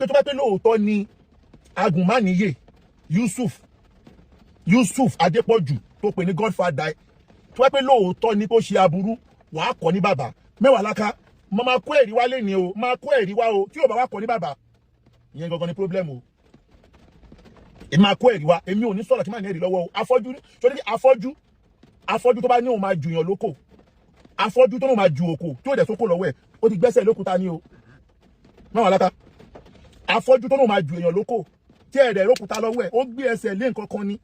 pé tó bá pé lóòótọ́ ni Agunmaniye Yusuf Adépọ̀jù tó pè ní Godfather tó bá pé lóòótọ́ ni kó ṣe aburú wàá kọ́ ní bàbá Mewalaka mo máa kó ẹ̀rí wá lẹ́ni o máa kó ẹ̀rí wá o tí ò bá wá kọ́ ní bàbá ìyẹn gangan ni problem o èmi máa kó ẹ̀rí wá èmi ò ní sọ̀rọ̀ tí máa ní ẹ̀rí lọ́wọ́ o afọ́jú tó bá ní òun máa jù yàn lóko afọ́jú tó ní òun máa ju òkò tí ò dẹ̀ sóko lọ́wọ́ ẹ̀ ó ti gbẹ́sẹ̀ lókúta ní o Mewalaka afọ́jú tó ní òun máa ju èèyàn lóko tí ẹ̀rẹ̀ lókúta lọ́wọ́ ẹ̀ ó gbé ẹsẹ̀ lé nǹkan kan ni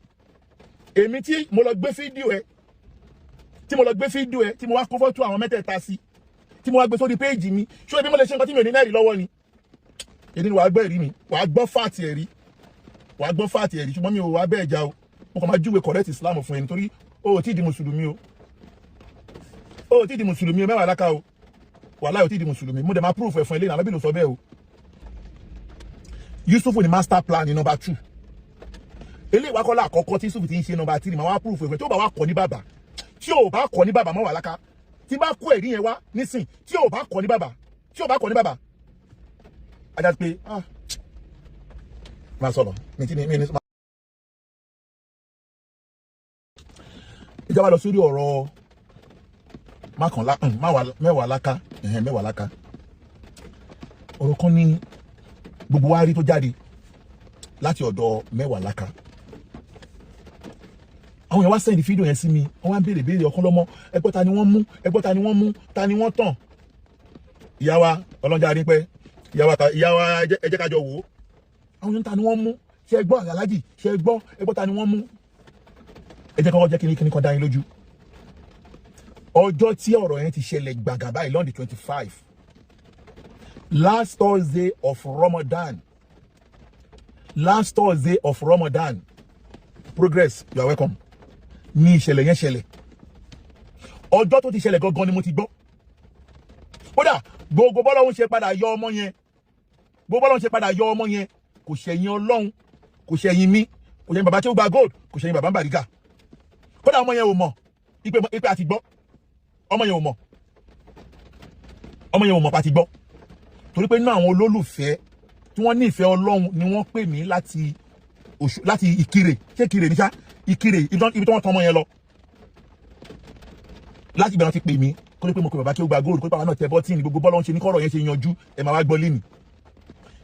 èmi tí mo lọ gbé fídíò ẹ̀ tí mo wá kó fọ́tò àwọn mẹ́tẹ̀ẹ̀ta sí tí mo wá gbé sórí péèjì mi ṣó ebi mo lè ṣe nǹkan tí mi ò ní lẹ́rìí lọ́wọ́ ni èdè ni wàá gbọ́ ẹ̀rí mi wàá gbọ́ fáàtì ẹ̀rí ṣùgbọ́n mi ò wá bẹ́ẹ̀ já o mo kàn máa júwe correct Islam fún ẹ nítorí o ò tí ì di mùsùlùmí o Mewalaka o wàláhì ò tí ì di mùsùlùmí mo dẹ̀ máa proof ẹ̀ fún ẹ lẹ́yìn àbẹ́bí ló sọ bẹ́ẹ̀ o Yusuf ni master plan ní number 2 eléyìí wá kọ́lá àkọ́kọ́ tí Yusuf ti ń ṣe number 3 máa wá proof ẹ̀ fún ẹ tí ó bá wá kọ́ ní bàbá Mewalaka tí bá kó ẹ̀rí yẹn wá nísìn tí ò bá kọ́ ní bàbá ajá pé máa sọ̀rọ̀ ìjọba lọ sórí ọ̀rọ̀ Mewalaka ọ̀rọ̀ kan ní gbogbo wa rí tó jáde láti ọ̀dọ̀ Mewalaka àwọn èèyàn wá sẹ́ndì fídíò yẹn sí mi wọ́n wá ń béèrè ọkàn lọ́mọ ẹgbọ́n ta ni wọ́n mú ta ni wọ́n tàn ìyá wa ọlọ́jà rí pẹ́ ìyá wa ẹ jẹ́ ká jọ wò ó àwọn èèyàn ta ni wọ́n mú ṣe ẹgbọ́n aláàjì ṣe ẹgbọ́n ta ni wọ́n mú ẹ jẹ́ kọ́kọ́ jẹ́ kíní kan dá yín lójú ọjọ́ tí ọ̀rọ̀ yẹn ti ṣẹlẹ̀ gbàgà báyìí lọ́ndì 25 last Thursday of Ramadan progress you are welcome ní ìṣẹ̀lẹ̀ yẹn ṣẹlẹ̀ ọjọ́ tó ti ṣẹlẹ̀ gangan ni mo ti gbọ́ kódà gbogbo bọ́lọ́hún ṣe padà yọ ọmọ yẹn kò ṣẹ̀yìn Ọlọ́run kò ṣẹ̀yìn mi kò ṣẹ̀yìn bàbá tí ó gba gold kò ṣẹ̀yìn bàbá Bariga kódà ọmọ yẹn ò mọ̀ ipe àti gbọ́ ọmọ yẹn ò mọ̀ pàtí gbọ́ torí pé nínú àwọn olólùfẹ́ tí wọ́n ní ìfẹ́ Ọlọ́run ni wọ́n pè mí láti Ìkirè ṣé Ìkirè ní sá Ìkirè ibi tí wọ́n tán ọmọ yẹn lọ láti ibẹ̀ wọ́n ti pè mí kó lè pé mo pè bàbá kí ó gba góòlù kó lè pàwọn náà tẹ bọ́tì ní gbogbo bọ́lọ́run ṣe ní kọ́rọ̀ yẹn ṣe yanjú ẹ̀ máa wá gbọ́ lẹ́nì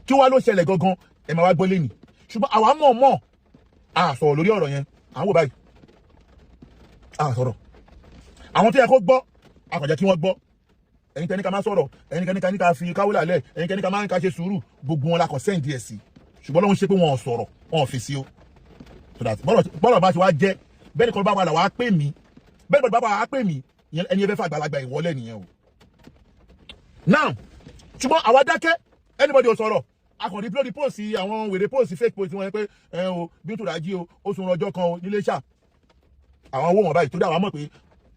kí wá ló ṣẹlẹ̀ gangan ẹ̀ máa wá gbọ́ lẹ́nì ṣùgbọ́n àwa mọ̀ a sọ̀rọ̀ lórí ọ̀rọ̀ yẹn àwọn wò báyìí a sọ̀rọ̀ àwọn tó yẹ kó gbọ́ a kò jẹ́ kí wọ́n gbọ́ ẹ̀yin tẹ́ni ká máa sọ̀rọ̀ ẹ̀yin tẹ́ni ká fi káwọ́lá lẹ̀ ẹ̀yin tẹ́ni ká máa ń ká ṣe sùúrù gbogbo wọn la kọ̀ sẹ́ǹdì ẹ̀ sí ṣùgbọ́n lọ́wọ́ ṣe pé wọn ò sọ̀rọ̀ wọn ò fèsì o bọ́lọ̀ bá ti wá jẹ́ bẹ́ẹ̀ ni kọ́ bá wà pè mí ẹni ẹbẹ́ fàgbàlagbà ìwọlé nìyẹn o now ṣùgbọ́n àwa dákẹ́ anybody ò sọ̀rọ̀ akọ̀dí bloody post àwọn wèrè post fake post wọn pé o bí tó dájí o ó sun ọjọ́ kan o nílé ṣá àwọn owó wọn báyìí tó dá wa mọ̀ pé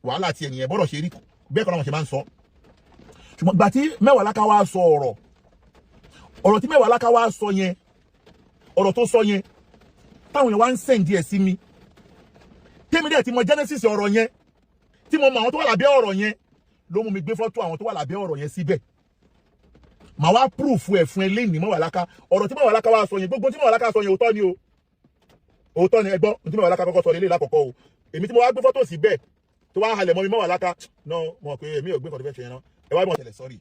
wàhálà ti ẹ̀yìn ẹ̀ bọ́dọ̀ ṣe rí bẹ́ẹ̀ kan náà wọ́n ṣe máa ń sọ ṣùgbọ́n gbà tí Mewalaka wá sọ ọ̀rọ̀ tí Mewalaka wá sọ yẹn ọ̀rọ̀ tó sọ yẹn táwọn yẹn wá ń sẹ́ǹdì ẹ̀ sí mi tèmi dẹ̀ tí mo genesis ọ̀rọ̀ yẹn tí mo mọ àwọn tó wà lábẹ́ ọ̀rọ̀ yẹn ló mú mi gbé fọ́tò àwọn tó wà lábẹ́ ọ̀rọ̀ yẹn síbẹ̀ màá wá proof ẹ̀ fún ẹ lẹ́yìn Mewalaka ọ̀rọ̀ tí Mewalaka wá sọ yẹn gbogbo tí Mewalaka sọ yẹn òótọ́ ni o òótọ́ ni ẹgbọ́n tí Mewalaka kọ́kọ́ sọ lélẹ̀ lákọ̀ọ́kọ́ o èmi tí mo wá gbé fọ́tò síbẹ̀ tó wá halẹ̀ mọ́ mi Mewalaka náà mo pé èmi ò gbé nǹkan tó fẹ́ ṣe yẹn náà ẹ wá mọ̀ ṣẹlẹ̀ sorry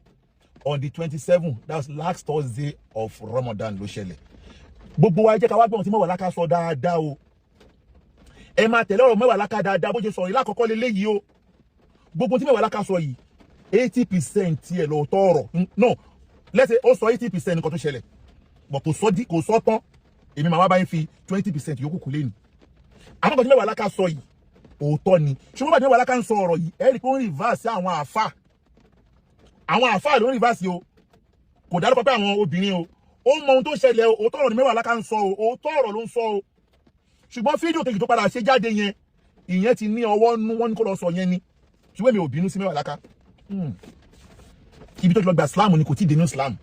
on the 27th that's last Thursday of Ramadan ló ṣẹlẹ̀ gbogbo wa jẹ́ ká wá gbọ́n tí Mewalaka sọ dáadáa o ẹ máa tẹ̀lé ọ̀rọ̀ Mewalaka dáadáa bó ṣe sọ̀rọ̀ lákọ̀ọ́kọ́ lélẹ́yìí o gbogbo tí Mewalaka sọ yìí 80% tiẹ̀ lóòótọ́ ọ̀rọ̀ no let's say ó sọ 80% nǹkan tó ṣẹlẹ̀ but kò sọ tán èmi màá wá báyìí fi 20% yòókù kù lẹ́nu àwọn nǹkan tí Mewalaka sọ yìí òótọ́ ni ṣùgbọ́n bá tí Mewalaka ń sọ ọ̀rọ̀ yìí ẹ rí i pé ó ń reverse àwọn àfáà ló ń reverse o kò dárúkọ pé àwọn obìnrin o ó mọ ohun tó ṣẹlẹ̀ o òótọ́ ọ̀rọ̀ ni Mewalaka ń sọ o òótọ́ ọ̀rọ̀ ló ń sọ o ṣùgbọ́n fídíò kejì tó padà ṣe jáde yẹn ìyẹn ti ní ọwọ́ nú wọn ní kó lọ sọ yẹn ni ṣùgbọ́n mi ò bínú sí Mewalaka ibi tó ti lọ gba Islam ni kò tí ì dénú Islam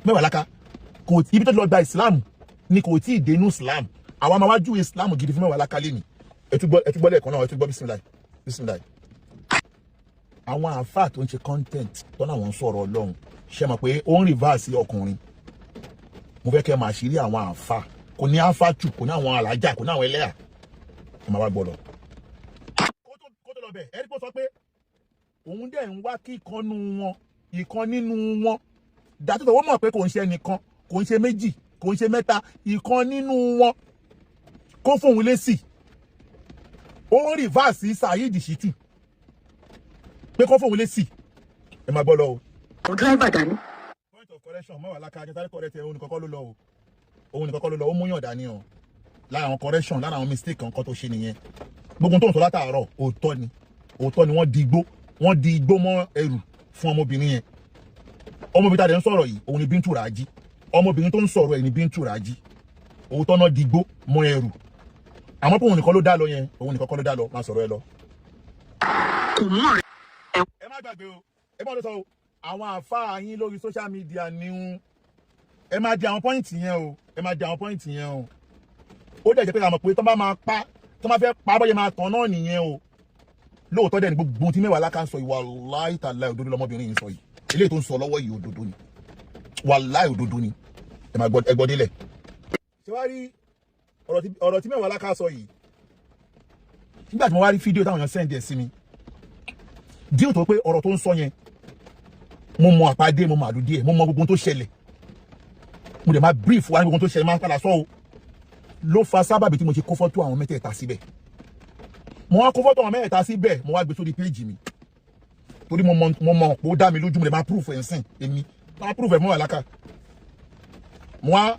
Mewalaka ibi tó ti lọ gba Islam ni kò tí ì dénú Islam àwa máa wá júwe Islam gidi fún Mewalaka lẹ́nu ẹtúgbọ́ lẹ́ẹ̀kan náà ẹtúgbọ́ bismillah àwọn àfáà tó ń ṣe content tó náà wọ́n ń sọ̀rọ̀ Ọlọ́run ṣe mọ̀ pé ó ń reverse ọkùnrin mo fẹ́ kẹ́ máa ṣírí àwọn àfa kò ní àfa tù kò ní àwọn alájà kò ní àwọn ẹlẹ́yà ẹ máa wá gbọ́ lọ. kó tó lọ bẹ̀ ẹni kó sọ pé òun dẹ̀ ń wá kí ìkan nínú wọn dàtú tó wọ́n mọ̀ pé kò ń ṣe ẹnìkan kò ń ṣe méjì kò ń ṣe mẹ́ta ìkan nínú wọn kó fóun lésì ó ń rìvásì saheed Tu pé kó fóun lésì ẹ máa gbọ́ lọ o. Mo driver dání. Point of correction Mewalaka ajẹ́tàrí correct òun nìkan kọ́ ló lọ o òun nìkan kọ́ ló lọ ó múyàn dání o lára àwọn correction lára àwọn mistake kan tó ṣe nìyẹn gbogbo tó ń sọ látàárọ̀ òótọ́ ni wọ́n di igbó mọ́ ẹrù fún ọmọbìnrin yẹn ọmọbìnrin tàdé ń sọ̀rọ̀ yìí òun ni Bintu Raji ọmọbìnrin tó ń sọ̀rọ̀ ẹ̀ ni Bintu Raji òótọ́ náà di igbó mọ́ ẹrù àmọ́ pé òun nìkan ló dá lọ yẹn òun nìkan kọ́ ló dá lọ máa sọ̀rọ̀ ẹ lọ. Kò mú ọ̀rẹ́. ẹ má gbàgbé o ẹ má lọ sọ o àwọn àfáà yín lórí social media ni ẹ máa di àwọn pọ́ìntì yẹn o ẹ máa di àwọn pọ́ìntì yẹn o ó dẹ̀ jẹ́ pé àmọ̀ pé tó bá máa pa tó máa fẹ́ pa bọ́yẹ máa tàn náà nìyẹn o lóòótọ́ dẹ̀ ní gbogbo tí Mewalaka ń sọ yìí wàláhì tàláhì òdodo lọmọbìnrin yìí ń sọ yìí eléyìí tó ń sọ lọ́wọ́ yìí òdodo ni wàláhì òdodo ni ẹ máa gbọ́ délẹ̀. ṣé wàá rí ọ̀rọ̀ tí Mewalaka sọ yìí nígbà tí mo wá rí fídíò táwọn èèyàn sẹ́ǹdì ẹ̀ sí mi díò tó pé ọ̀rọ̀ tó ń sọ yẹn mo mọ àpàdé mo mọ àdúdí ẹ̀ mo mọ gbogbo tó ṣẹlẹ̀ mo dẹ̀ máa brief wá ní gbogbo tó ṣẹlẹ̀ máa ń padà sọ o ló fa sábàbí tí mo ti kó fọ́tò àwọn mẹ́tẹ̀ẹ̀ta síbẹ̀ mo wá kó fọ́tò àwọn mẹ́tẹ̀ẹ̀ta síbẹ̀ mo wá gbé sórí péjì mi torí mo mọ pé ó dá mi lójú mo dẹ̀ máa proof ẹ̀ sìn èmi máa proof ẹ̀ Mewalaka mo wá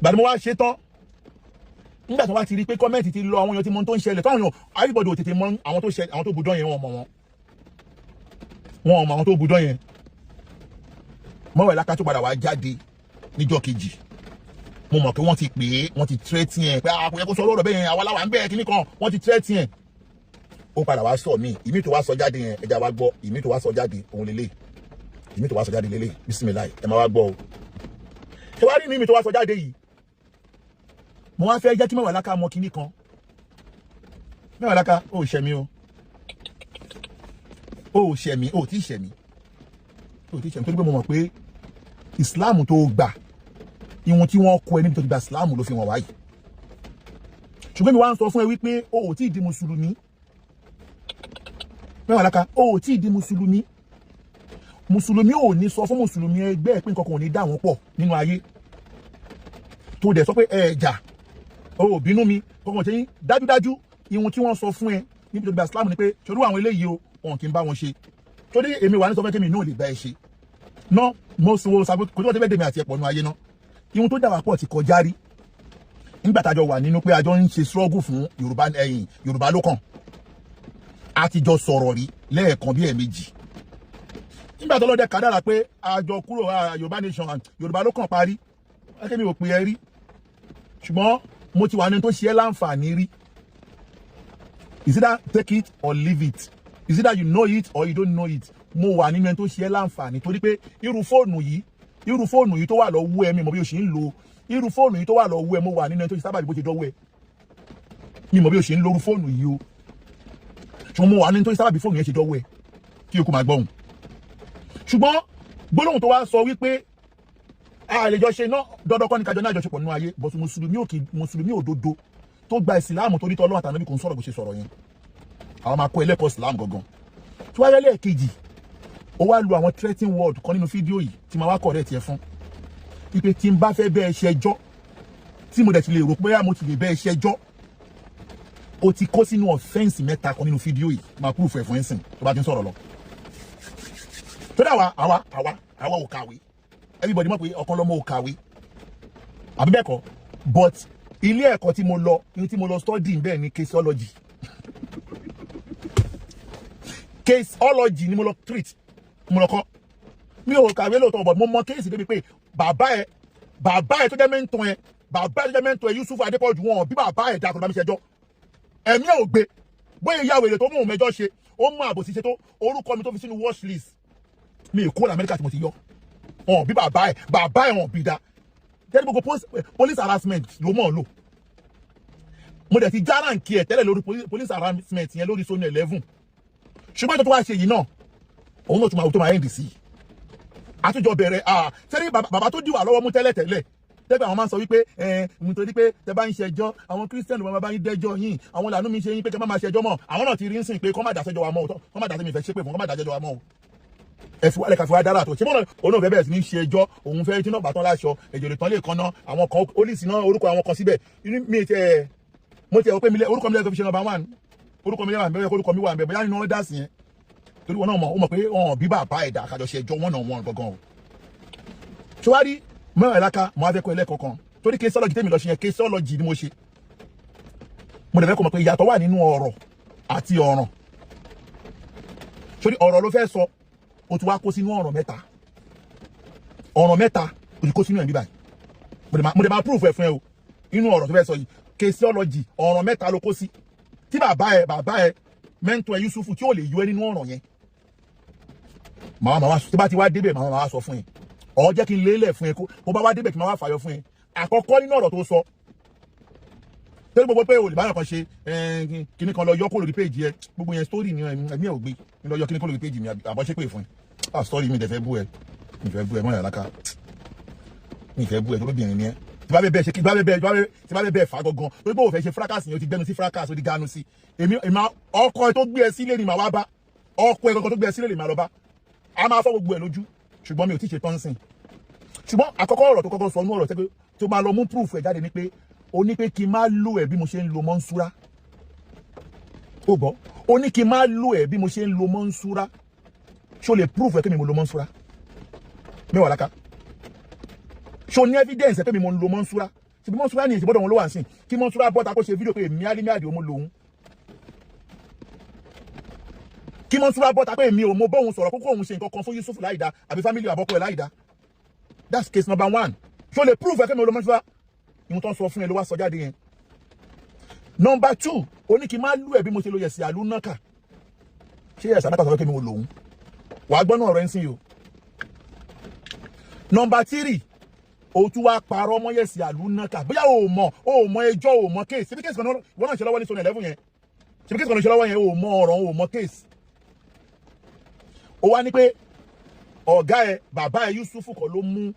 gbàdé mo wá ṣe tán nígbà tí wọ́n bá ti rí pé kọ́mẹ́ǹtì ti lọ àwọn èèyàn tí mo tó ń ṣẹlẹ̀ táwọn èèyàn everybody ò tètè mọ àwọn tó budán yẹn wọn mọ àwọn tó budán yẹn Mewalaka tó padà wá jáde níjọ́ kejì mo mọ̀ pé wọ́n ti pè é wọ́n ti threaten ẹ̀ pé àpò yẹ kó sọ ọ̀rọ̀ bẹ́ẹ̀ yẹn àwa láwa ń bẹ́ẹ̀ kíní kan wọ́n ti threaten ẹ̀ ó padà wá sọ mí ìmí tó wá sọ jáde yẹn ẹja wá gbọ́ ìmí tó wá sọ jáde òun lélẹ̀ ìmí tó wá sọ jáde lélẹ̀ bisimilayi ẹ máa wá gbọ́ o ṣé wàá rí ní ìmí tó wá sọ jáde yìí mo wá fẹ́ jẹ́ kí Mewalaka mọ kíní kan Mewalaka ó ṣẹ̀mí o ó ṣẹ̀mí ó tí ṣẹ̀mí torí pé mo mọ̀ pé Islam tó gbà ìwọ̀n tí wọ́n kọ ẹ níbi tó ti gba Islam ló fi wọ́n wáyé ṣùgbọ́n mi wá ń sọ fún ẹ wípé o ò tí ì di mùsùlùmí Mewalaka o ò tí ì di mùsùlùmí ò ní sọ fún mùsùlùmí ẹgbẹ́ ẹ pé nǹkan kan ò ní dà wọ́n pọ̀ nínú ayé tó dẹ̀ sọ pé ẹ̀ẹ̀jà o ò bínú mi kọ̀ọ̀kan ṣe yín dájúdájú ìwọ̀n tí wọ́n sọ fún ẹ níbi tó ti gba Islam ni pé ṣòro àwọn eléyìí o wọn kì í bá wọn ṣe torí èmi wà ní sọ fẹ́ kí mi náà lè bá ẹ ṣe náà mo sọ kò tí wọ́n ti fẹ́ dèmi àti ẹ̀pọ̀ nínú ayé náà ìwọ̀n tó dà wá pọ̀ ti kọjá rí nígbà tájọ wà nínú pé àjọ ń ṣe struggle fún Yorùbá ló kàn a ti jọ sọ̀rọ̀ rí lẹ́ẹ̀kan bí ẹ̀ẹ̀mejì nígbà tó lọ́dẹ kádàrà pé àjọ kúrò Yorùbá nation Yorùbá ló kàn parí ẹ̀kẹ́ mi ò pè ẹ́ rí ṣùgbọ́n mo ti wà ní tó ṣe é láǹfààní rí is either take it or leave it is either you know it or you don't know it mo wà nínú ẹni tó ṣe é láǹfààní torí pé irú fóònù yìí tó wà lọ́wọ́ ẹ mi mọ̀ bí o ṣe ń lo irú fóònù yìí tó wà lọ́wọ́ ẹ mo wà nínú ẹni tó ṣe sábàbí bó ṣe dọ́wọ́ ẹ mi mọ̀ bí o ṣe ń lo irú fóònù yìí o ṣùgbọ́n mo wà nínú ẹni tó ṣe sábàbí fóònù yẹn ṣe dọ́wọ́ ẹ kí o kò máa gbọ́hùn ṣùgbọ́n gbólóhùn tó wá sọ wípé a lè jọ ṣe náà dandan kọ́ ní kájọ ní àjọṣepọ̀ nínú ayé bọ́sù mùsùlùmí òdodo tó gba ìsìláàmù torí tọ́ Ọlọ́run àtànábì kò ń sọ̀rọ̀ bó ṣe sọ̀rọ̀ yẹn àwọn máa kọ́ ẹlẹ́kọ̀ọ́ ìsìláàmù gangan tí wáyé lẹ́ẹ̀kejì ó wá lu àwọn threatening word kan nínú fídíò yìí tí máa wá correct ẹ fún ipe tí n bá fẹ́ bẹ́ẹ̀ ṣẹjọ́ tí mo dẹ̀ ti lè rò pé mo ti lè bẹ́ẹ̀ ṣẹjọ́ o ti kó sínú offense mẹ́ta kan nínú fídíò yìí máa proof ẹ̀ fún ẹ̀sìn tó bá ti ń sọ̀rọ̀ lọ. tó dà àwa ò kàwé everybody mọ̀ pé ọ̀kan lọ́mọ ò kàwé àbí bẹ́ẹ̀ kọ́ but ilé ẹ̀kọ́ tí mo lọ study bẹ́ẹ̀ ni caseology ni mo lọ treat mo lọ kọ́ mi ò kàwé lóòótọ́ but mo mọ kéèsì débi pé bàbá ẹ tó jẹ́ mẹ́ntọ́ ẹ Yusuf Adépọ̀jù wọn bí bàbá ẹ dákọ̀ bá mi ṣẹjọ́ ẹ̀mí ẹ̀ ò gbé bóyá ìyá wèrè tó mú òun mẹ́jọ ṣe ó mú àbòsí ṣe tó orúkọ mi tó fi sínú watch list mi ì kó lamẹ́ríkà tí mo ti yọ wọn bí bàbá ẹ wọn bí da tẹ́lẹ̀ gbogbo police harassment ló mọ̀ ọ́ lò mo dẹ̀ ti járáǹkì ẹ̀ tẹ́lẹ̀ lórí police harassment yẹn lórí Sony 11 ṣùgbọ́n tó wá ṣe yìí náà òun náà tó máa end sí i àtúnjọ bẹ̀rẹ̀ sẹ́ni bàbá tó dìwà lọ́wọ́ mú tẹ́lẹ̀ tẹ́gbẹ́ àwọn máa ń sọ wípé nítorí pé tẹ́ bá ń ṣẹjọ́ àwọn kírísítẹ́nì wọn bá yín dẹ́jọ́ yín àwọn làánú mi ṣe yín pé kẹ́ má máa ṣẹjọ́ mọ́ àwọn náà ti rí ń sìn pé kọ́ má dàṣẹjọ́ wa mọ́ o kọ́ má dàṣẹ́ mi fẹ́ ṣépè fún kọ́ má dàṣẹjọ́ wa mọ́ o ẹ fi wálẹ̀ ká fi wá dára tó ṣé mọ́nà òun náà bẹ́ẹ̀ sì ní ṣe ẹjọ́ òun fẹ́ tí náà bàtán láṣọ ẹ̀jẹ̀ lè tán lè kan náà àwọn kan pólísì náà orúkọ àwọn kan síbẹ̀ mi tẹ mo tẹ ọ pé orúkọ mi lẹ́yìn tó fi ṣe number 1 orúkọ mi lẹ́yìn bẹ́ẹ̀ orúkọ mi wà bẹ́ẹ̀ bóyá nínú ọ̀dà sí yẹn torí wọn náà mọ̀ ó mọ̀ pé ọ̀hún bí bàbá ẹ̀dá àkàjọ ṣe ẹjọ́ wọn náà wọn gangan o ṣùwárí Mewalaka mo á fẹ́ kọ́ ẹlẹ́kọ̀ọ̀kan torí kéṣọ́lọ́jì tèmi lọ ṣe yẹn kéṣọ́lọ́jì ni mo ṣe mo dẹ̀ fẹ́ kọ́ mọ̀ pé ìyàtọ̀ wà nínú ọ̀rọ̀ àti ọ̀ràn sórí ọ̀rọ̀ ló fẹ́ sọ o ti wá kó sínú ọ̀ràn mẹ́ta o ti kó sínú ẹ̀ bíbáyìí mo dẹ̀ máa proof ẹ̀ fún ẹ o inú ọ̀rọ̀ tó fẹ́ sọ yìí kéṣọ́lọ́jì ọ̀ràn mẹ́ta ló kó sí tí bàbá ẹ mẹ́ntọ́ ẹ Yusufu tí ò lè yọ ẹ nínú ọ̀ràn yẹn màá wá tí bá ti wá débẹ̀ màá wá sọ fún ẹ ọ jẹ́ kí n lélẹ̀ fún ẹ kó bá wá débẹ̀ kí n máa wá fàyọ fún ẹ àkọ́kọ́ nínú ọ̀rọ̀ tó sọ torí gbogbo pé olùbáyọ̀ kan ṣe kíní kan lọ yọ kó lórí péjì ẹ gbogbo yẹn story ni ẹ̀mí ẹ̀ ò gbé lọ yọ kíní kó lórí péjì mi àbọ̀ ṣépè fún ẹ story mi dẹ̀ fẹ́ bú ẹ mi fẹ́ bú ẹ Mewalaka mi fẹ́ bú ẹ tó lóbìnrin ni ẹ tí bá bẹ bẹ́ẹ̀ fà gangan torí pé òfẹ́ ṣe fracas yẹn o ti gbẹnu sí fracas o ti ganu sí èmi ọkọ ẹ tó gbé ẹ sílé ni màá wá bá ọkọ ẹ gangan tó gbé ẹ sílé ni màá lọ bá a máa fọ́ gbogbo ẹ lójú ṣùgbọ́n mi ò tí ì ṣe tán sìn ṣùgbọ́n àkọ́kọ́ ọ̀rọ̀ tó kọ́kọ́ sọ ní ọ̀rọ̀ tẹ́ pé tó máa lọ mú proof ẹ̀ jáde ni pé o ní pé kí n máa lò ẹ̀ bí mo ṣe ń lo mọ́nsúrà ó gbọ́ o ní kí n máa lò ẹ̀ bí mo ṣe ń lo mọ́nsúrà ṣó lè proof ẹ̀ pé mi mo lo mọ́nsúrà Mewalaka ṣó ní evidence ẹ̀ pé mi mo lo mọ́nsúrà ṣe bí mọ́nsúrà ní ìṣèbọ́dọ̀ wọn ló wà ń sìn kí mọ́nsúrà bọ́ta kó ṣe fídíò pé èmi alímíàdì ó mo lòun kí mọ́nsúrà bọ́ta pé èmi ò mo bóun sọ̀rọ̀ kókó òun ṣe nǹkan kan fún Yusufu láìda àbí family àbọ́kọ ẹ̀ láìda that's case number 1 ṣó lè prove ẹ̀ pé mi ò lo mọ́nsúrà ìwọ̀n tó ń sọ fún ẹ ló wá sọ jáde yẹn number 2 ó ní kí n má lù ẹ bí mo ṣe lo yẹ̀sì àlùnákà ṣé yẹ̀sì àlùnákà sọ pé mi ò lòun wàá gbọ́nà ọ̀rọ̀ ẹ̀ ń sìn yìí o number 3 o tún wá parọ́ mọ́ yẹ̀sì àlùnákà bóyá o mọ ẹjọ́ o mọ case ṣebí case kan wọ́n náà ṣe lọ́wọ́ ní Zone 11 yẹn ṣebí case kan ṣe lọ́wọ́ yẹn o mọ ọ̀rọ̀ o mọ case o wá ní pé ọ̀gá ẹ bàbá ẹ Yusufu kọ́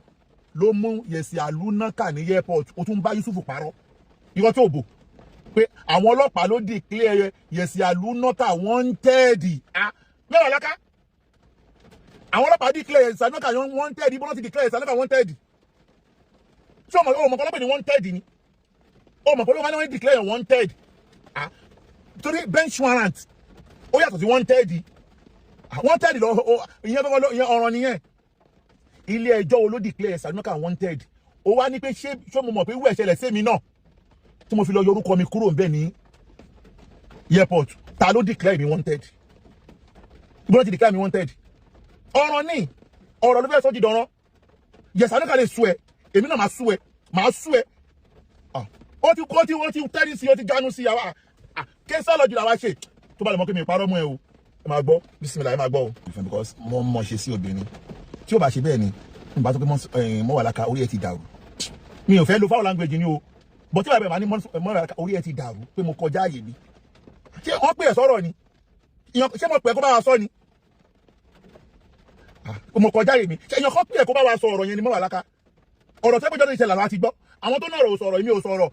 ló mú yẹ̀sì àlùnákà ní airport o tún bá Yusufu parọ́ irọ́ tó bò pé àwọn ọlọ́pàá ló declare yẹ̀sì àlùnákà wanted Mewalaka àwọn ọlọ́pàá declare yẹ̀sì àlùnákà wanted bọ́n ti declare yẹ̀sì àlùnákà wanted ṣé o mọ̀ kọ́ lọ́pẹ̀ ní wanted ni o mọ̀ kọ́ lọ́pẹ̀ ní declare wanted torí bench warrant ó yàtọ̀ sí wanted wanted lọ ìyẹn ọ̀ràn nìyẹn ilé ẹjọ́ wo ló declare Sanuka wanted ó wá ní pé ṣé mo mọ̀ pé wú ẹ̀ṣẹ̀lẹ̀ sí mi náà tí mo fi lọ yorúkọ mi kúrò ńbẹ̀ ní airport ta ló declare mi wanted gbọ́dọ̀ ti declare mi wanted ọ̀ràn ní ọ̀rọ̀ ló fẹ́ sọ di dọ̀ràn yẹ Sanuka lè sú ẹ èmi náà máa sú ẹ ó ti tẹ́rí sí ó ti gánú sí àwa kéṣọ́lọ́jì làwa ṣe tó bá lè mọ̀ pé mi parọ́ mọ́ ẹ o ẹ máa gbọ́ bismillah ẹ máa gbọ́ o because mo mọ̀ ṣe sí obìnrin tí ó bá ṣe bẹ́ẹ̀ ni n bá tó pé Mewalaka orí ẹ ti dàrú mi ò fẹ́ lo foul language ni o but tí wàá bẹ̀rẹ̀ máa ní Mewalaka orí ẹ ti dàrú pé mo kọjá àyè mi ṣé wọ́n pè é sọ̀rọ̀ ni ṣé mo pè é kó bá wa sọ ni mo kọjá àyè mi ṣé èèyàn kan pè é kó bá wa sọ ọ̀rọ̀ yẹn ni Mewalaka ọ̀rọ̀ tẹ́ péjọ́ ní ìṣẹ̀lẹ̀ láti gbọ́ àwọn tó náà rò sọ̀rọ̀ èmi ò sọ̀rọ̀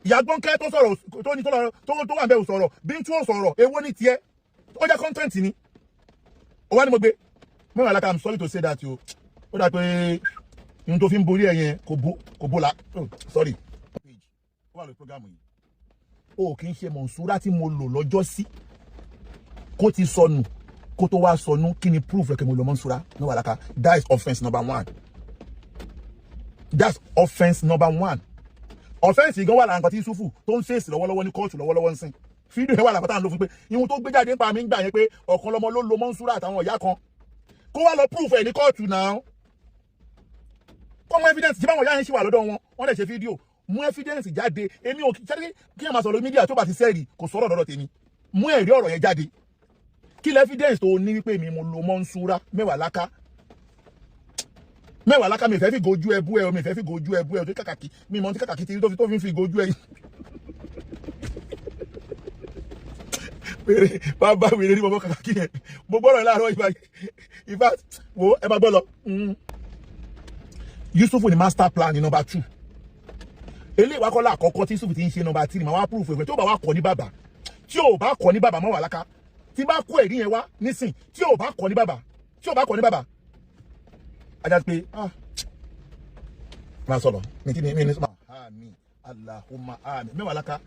ìyá gbọ́nkẹ́ tó sọ̀rọ̀ tó wà bẹ́ẹ̀ ò sọ̀rọ̀ Bíntú ò sọ̀rọ̀ èwo ní tiẹ̀ ó jẹ́ content ni ó wá ní mo gbé Mewalaka I'm sorry to say that o ó dà pé n tó fi ń borí ẹ yẹn kò bó la sorry ó wà lórí program yìí ó kì í ṣe mọ̀nsúrà tí mo lò lọ́jọ́ sí kó ti sọnù kó tó wá sọnù kí ni proof rẹ̀ kí mo lò mọ̀nsúrà Mewalaka that is offence number 1 that's offence number 1 offence gan wà lára nǹkan tí Yusufu tó ń fèsì lọ́wọ́lọ́wọ́ ní kóòtù lọ́wọ́lọ́wọ́ ń sìn fídíò yẹn wà lápá tá à ń lò fún pé ihun tó gbé jáde nípa mi ń gbà yẹn pé ọ̀kan lọ́mọ ló lo mọ̀nsúrà àtàwọn ìyá kan kó wá lọ proof ẹ̀ ní kóòtù náà kó mú evidence tí báwọn ìyá yẹn ṣì wà lọ́dọ̀ wọ́n lè ṣe fídíò mú evidence jáde èmi ò ṣẹ́rí kí ẹ máa sọ̀rọ̀ mídíà tó bá ti sẹ́ẹ̀rì kò sọ̀rọ̀ lọ́dọ̀ tèmi mú ẹ̀rí ọ̀rọ̀ yẹn jáde kí lẹ́ evidence tó ní wípé mi mo lo mọ̀nsúrà Mewalaka mi fẹ́ fi gojú ẹbú ẹ mi fẹ́ fi gojú ẹbú ẹ tó kàkàkí mi mọ̀ tí kàkàkí ti rí tó fi gojú ẹ péré bàbá wèrè ní bọ́bọ́ kàkàkí yẹn mo gbọ́dọ̀ láàárọ̀ ìfà wo ẹ máa gbọ́ lọ Yusufu ni master plan ní number 2 eléyìí wá kọ́lá àkọ́kọ́ tí Yusuf ti ń ṣe nọ́mbà 3 máa wá proof ẹ̀ tó bá wá kọ́ ní bàbá tí ò bá kọ́ ní bàbá Mewalaka tí bá kó ẹ̀rí yẹn wá nísìn tí ò bá kọ́ ní bàbá ajá pé máa sọ̀rọ̀ ní kí ni mi ní sọ́mà àmín Allahumma àmín Mewalaka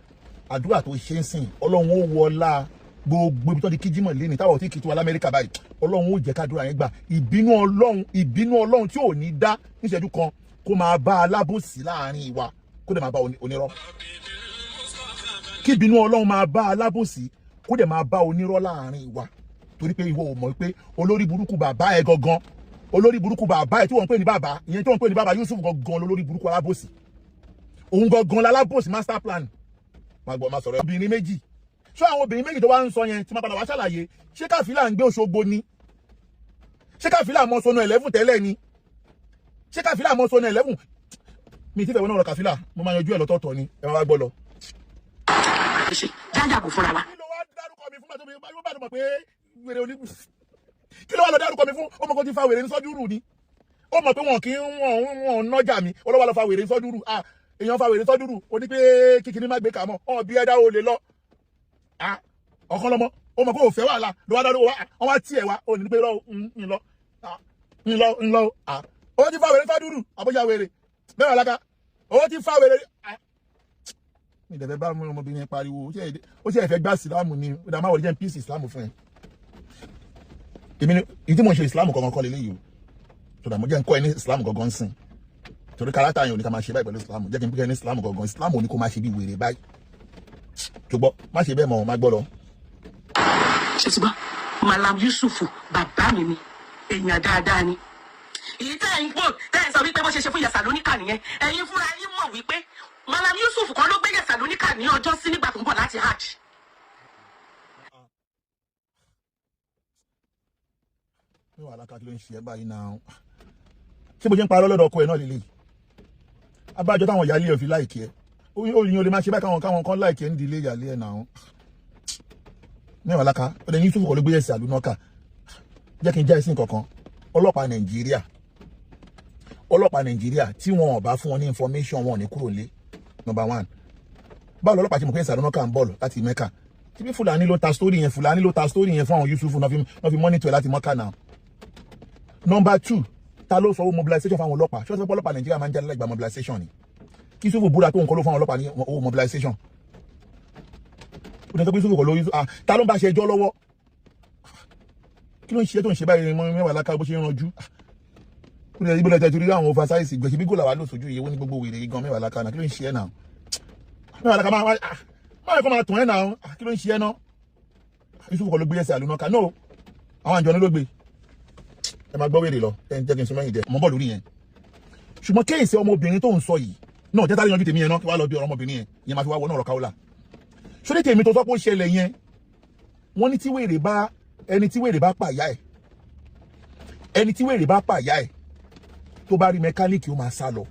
àdúrà tó ṣe ń sìn Ọlọ́run ó wọlá gbogbo ibi tó di kíjímọ̀ lé ní táwọn tí kì í tó wà l'Amẹ́ríkà báyìí Ọlọ́run ó jẹ́ kádùrà yẹn gbà ìbínú Ọlọ́run tí ò ní dá níṣẹ́jú kan kó máa bá alábòsí láàrin wa kó dẹ̀ máa bá onírọ́ kí ìbínú Ọlọ́run máa bá alábòsí kó dẹ̀ máa bá onírọ́ láàrin wa torí pé ìwọ ò mọ̀ pé olórí burúkú bàbá ẹ gangan olórí burúkú bàbá ẹ tí wọ́n ń pè ní bàbá ìyẹn tí wọ́n ń pè ní bàbá Yusuf gangan olórí burúkú alábòsí òun gangan lálábòsí master plan máa sọ̀rọ̀ obìnrin méjì ṣé àwọn obìnrin méjì tó wá ń sọ yẹn tí máa padà wá ṣàlàyé ṣé Káfílà ń gbé Òṣogbo ni ṣé Káfílà mọ sọnù 11 tẹ́lẹ̀ ni ṣé Káfílà mọ sọnù 11 mi ti fẹ́ wọnà ọ̀rọ̀ Káfílà mo máa yanjú ẹ̀ lọ́tọ̀ọ̀tọ̀ ni ẹ máa wá gbọ́ lọ. jájà kò fúnra wa. kí ló wá dárúkọ mi fún bàtọ́ mi bá dùn mọ̀ pé wèrè onígbù kí ló wá lọ dárúkọ mi fún ó mọ̀ kó ti fa wèrè ní sọ́júrù ni ó mọ̀ pé wọn kì í wọn nọ́jà mi ó lọ́wọ́ lọ fa wèrè ní sọ́júrù èèyàn fa wèrè sọ́júrù ó ní pé kíkiní má gbé kà mọ́ ọ̀ bí ẹ̀dá o lè lọ ọ̀kan lọ́mọ ó mọ̀ pé òfẹ́ wàhálà ló wá dárúkọ wọn wá tiẹ̀ wá ó ní pé ńlọ ó ti fa wèrè sọ́júrù àbójà wèrè Mewalaka ó ti fa wèrè mi dẹ̀ fẹ́ bá ọmọbìnrin pariwo ó ṣe ẹ̀fẹ́ gbá ìsìlámù ni ó dà máa wọlé jẹ́ píìsì ìsìlámù fún ẹ èmi ni ìdí mo ń ṣe ìsìlámù kankan kọ́ lélẹ́yìí o tó dà mo jẹ́ ń kọ́ ẹ ní ìsìlámù gangan sìn torí kárátà yẹn ò ní ká máa ṣe báyìí pẹ̀lú ìsìlámù jẹ́ kí n pín ẹ ní ìsìlámù gangan ìsìlámù ò ní kó máa ṣe bí wèrè báyìí tó gbọ́ má ṣe bẹ́ẹ̀ mọ́ má gbọ́ lọ. ṣe ti gbọ́ Malam Yusuf bàbá mi ni èèyàn dáadáa ni èyí tẹ́ ẹ̀ ń pò tẹ́ ẹ̀ sọ wípé bó ṣe ṣe fún Yẹsà lóníkà nìyẹn ẹ̀yin fúnra yín mọ̀ wípé Malam Yusuf kan ló gbé Yẹsà lóníkà ní ọjọ́ sí nígbà tó ń bọ̀ láti hajj. Mewalaka kí ló ń ṣe ẹ báyìí náà ṣé bó ṣe ń parọ́ lọ́dọ̀ ọkọ ẹ̀ náà lélẹ̀ abájọ táwọn ìyáálé ẹ̀ fi láìkí ẹ oyin o lè máa ṣe báyìí káwọn kan láìkí ẹ ń di ilé ìyáálé ẹ̀ náà Mewalaka ó lè ní Yusuf kọ́ ló gbé Yẹsà lóníkà jẹ́ kí n já ẹ̀sìn kankan ọlọ́pàá Nàìjíríà tí wọn ò bá fún wọn ní information wọn ò ní kúrò lé number 1 báwo lọ́lọ́pàá ṣe mọ̀ pé Yẹsà lóníkà ń bọ̀ láti Mẹ́kà tí bí Fúlàní ló ta story yẹn fún àwọn Yusuf náà fi monitor ẹ̀ láti Mẹ́kà náà. Number 2 ta ló sọ owó mobilization fáwọn ọlọ́pàá ṣé wọ́n sọ pé ọlọ́pàá Nàìjíríà máa ń jáde láì gba mobilization ni kí Yusuf búra tó nǹkan ló fún àwọn ọlọ́pàá ní owó mobilization ó ní sọ pé Yusuf kò lórí ta ló ń bá ṣe ẹjọ́ lọ́wọ́ kí ló ń ṣe tó ń ṣe báyìí Mewalaka bó ṣe ń ranjú ó ní ibùdó tẹ̀tù rí àwọn oversize gbèsè bí gòlà wà lóṣojú ìyẹwò ní gbogbo wèrè gan Mewalaka náà kí ló ń ṣe ẹ́ náà Mewalaka máa kọ́ máa tún ẹ́ náà kí ló ń ṣe ẹ́ náà Yusuf kò ló gbé Yẹsà lóníkà no àwọn àjọ ní ló gbé ẹ máa gbọ́ wèrè lọ ẹ ń jẹ́ kí n sọ mẹ́yìn dẹ ọmọ bọ́ọ̀lù rí yẹn ṣùgbọ́n kéèsì ọmọbìnrin tó ń sọ yìí náà jẹ́ tá yanjú tèmi yẹn náà kí wàá lọ bí ọmọbìnrin yẹn máa fi wá wọ náà ọ̀rọ̀ kaola ṣọlẹ́ tèmi tó sọ pé ó ṣẹlẹ̀ yẹn wọ́n ní ẹni tí wèrè bá pàyà ẹ̀ tó bá rí mẹkáníìkì ó máa sá lọ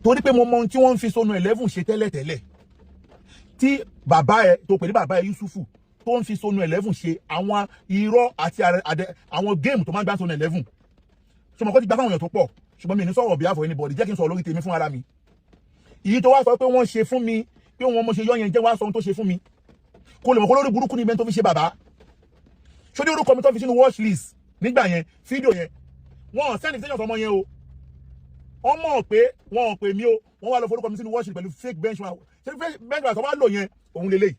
torí pé mo mọ ohun tí wọ́n ń fi sọnù 11 ṣe tẹ́lẹ̀tẹ́lẹ̀ tí bàbá ẹ̀ tó pè ní bàbá ẹ̀ Yusufu tó ń fi sọnù 11 ṣe àwọn irọ́ àti àwọn géèmù tó máa ń gbá sọnù 11 ṣùgbọ́n kó ti gbá fáwọn èèyàn tó pọ̀ ṣùgbọ́n mi ní sọ̀rọ̀ bí àfọ̀ anybody jẹ́ kí n sọ̀rọ̀ lórí tèmi fún ara mi èyí tó wá sọ pé wọ́n ṣe fún mi pé wọ́n mo ṣe yọ́ yẹn jẹ́ wá sọ ohun tó ṣe fún mi kó lè mọ̀ kó lórí burúkú ní ibẹ̀ tó fi ṣe bàbá ṣó ní orúkọ mi tó fi sínú watch list nígbà yẹn fídíò yẹn wọ́n sẹ́ni sẹ́yìn ọ̀sán ọmọ yẹn o wọ́n mọ̀ pé wọ́n pè mí o wọ́n wá lọ forúkọ mi sínú watch list pẹ̀lú fake benchmark ṣé benchmark tó wá lò yẹn òun lélẹ́yìí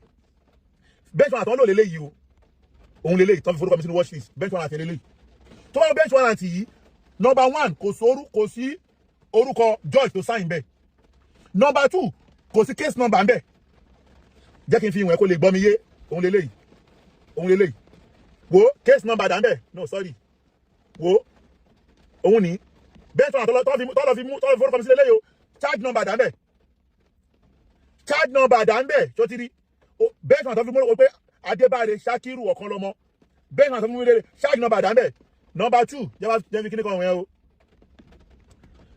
benchmark tó lò lélẹ́yìí o òun lélẹ́yìí tó fi forúkọ mi sínú watch list benchmark àti lélẹ́yìí tó wá benchmark àti yìí number 1 kò sí orúkọ George tó sign bẹ́ẹ̀ number 2 kò sí case number bẹ́ẹ̀ jẹ́ kí n fi ìwọ̀n kó lè gbọ́ mi yé òun lélẹ́yìí wo case number dà ń bẹ̀ no sorry wo òun ní benchmark tó lọ fi forúkọ mi sí lélẹ́yìí o charge number dà ń bẹ̀ tó ti rí benchmark tó fi mú pé Adébáre Ṣakiru ọ̀kan lọ́mọ benchmark tó fi mú lélẹ́yìí charge number dà ń bẹ̀ number 2 jẹ́ fi kíní kan wọ̀nyẹn o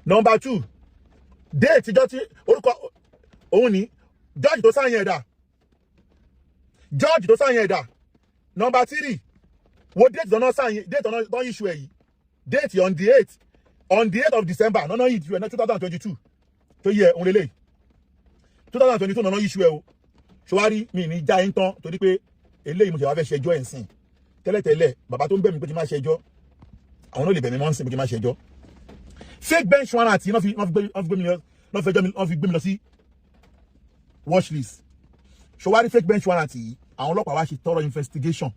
number 2 date ìjọ tí orúkọ òun ní George tó sáyẹn ẹ̀dà number 3 wo date tọ́nà sáyẹn date tọ́nà issue ẹ̀ yìí date on the 8th of December nọ́nà yìí ju ẹ̀ náà 2022 tó yẹ òun lélẹ̀ 2022 náà issue ẹ o ṣọwárí mi ní já yín tán torí pé eléyìí mo ṣe wá fẹ́ ṣẹjọ́ ẹ̀ ń sìn tẹ́lẹ̀tẹ́lẹ̀ bàbá tó ń bẹ̀ mí pé kí n má ṣẹjọ́ àwọn náà lè bẹ̀ mí mọ́ ń sìn pé kí n má ṣẹjọ́ fake bench warrant náà fi gbé mi lọ sí watch list ṣọwárí fake bench warrant yìí àwọn ọlọ́pàá wá ṣe thorough investigation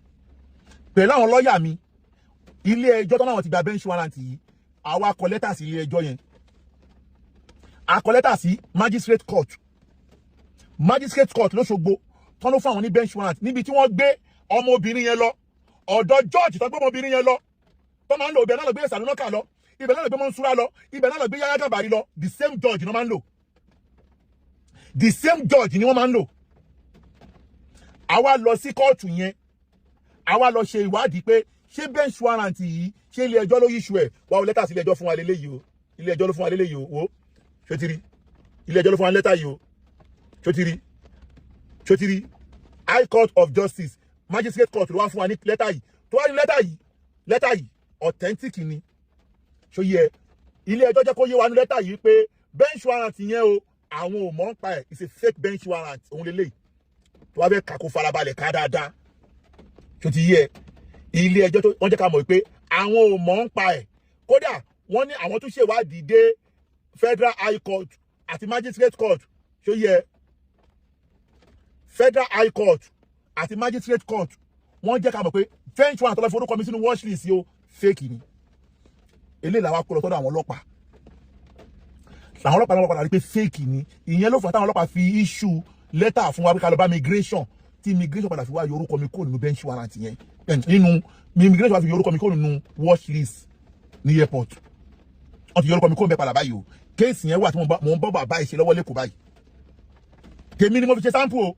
pẹ̀lú àwọn lọ́ọ̀yà mi ilé ẹjọ́ tó náà ti gba bench warrant yìí àwa kọ lẹ́tà sí ilé ẹjọ́ yẹn a kọ lẹ́tà sí magistrate court lóṣogbo tán ló fún àwọn ní bench warrant níbi tí wọ́n gbé ọmọbìnrin yẹn lọ ọ̀dọ̀ George tó gbé ọmọbìnrin yẹn lọ tó máa ń lò ibẹ̀ náà lọ gbé Sàlónàkà lọ ibẹ̀ náà lọ gbé Mọ́nsúrà lọ ibẹ̀ náà lọ gbé Yahya Gàbàrí lọ the same George ni wọ́n máa ń lò the same George ni wọ́n máa ń lò àwa lọ sí kóòtù yẹn àwa lọ ṣe ìwádìí pé ṣé bench warrant yìí ṣé ilé ẹjọ́ ló issue ẹ̀ wá o lẹ́tà sí ilé ẹjọ́ fún wa lélẹ́yìí o ilé ẹjọ́ ló fún wa lélẹ́yìí o wo ṣòtìrí ilé ẹjọ́ ló fún wa lẹ́tà yìí o ṣòtìrí High Court of Justice Magistrate Court ló wá fún wa ní lẹ́tà yìí tó wá ní lẹ́tà yìí authentic ni ṣó yẹ ilé ẹjọ́ jẹ́ kó yé wa ní lẹ́tà yìí pé bench warrant yẹn o àwọn ò mọ̀ ń pa ẹ̀ it's a fake bench warrant òun lélẹ́yìí tó wá fẹ́ kàkó farabalẹ̀ ká dáadáa tó ti yẹ ilé ẹjọ́ tó wọ́n jẹ́ ká mọ̀ pé àwọn ò mọ̀ ń pa ẹ̀ kódà wọ́n ní àwọn tó ṣèwádìí dé Federal High Court àti Magistrate Court tó yẹ Federal High Court àti Magistrate Court wọ́n jẹ́ ká mọ̀ pé bench warrant tó lọ forúkọ mi sínú watch list yìí ó fake ni eléyìí làwọn akó lọ sọ́dọ̀ àwọn ọlọ́pàá làwọn ọlọ́pàá náà padà rí pé fake ni ìyẹn ló fà táwọn ọlọ́pàá fi issue lẹ́tà fún wa pé ká lọ bá migration tí immigration padà fi wá yọ orúkọ mi kúrò nínú bench warrant yẹn nínú immigration wá fi yọ orúkọ mi kúrò nínú watch list ní airport wọ́n ti yọ orúkọ mi kúrò bẹ́ẹ̀ padà báyìí o kéèsì yẹn wà tí mo ń bọ́ bàbá ìṣe lọ́wọ́ lẹ́kọ̀ọ́ báyìí tèmi ni mo fi ṣe sample o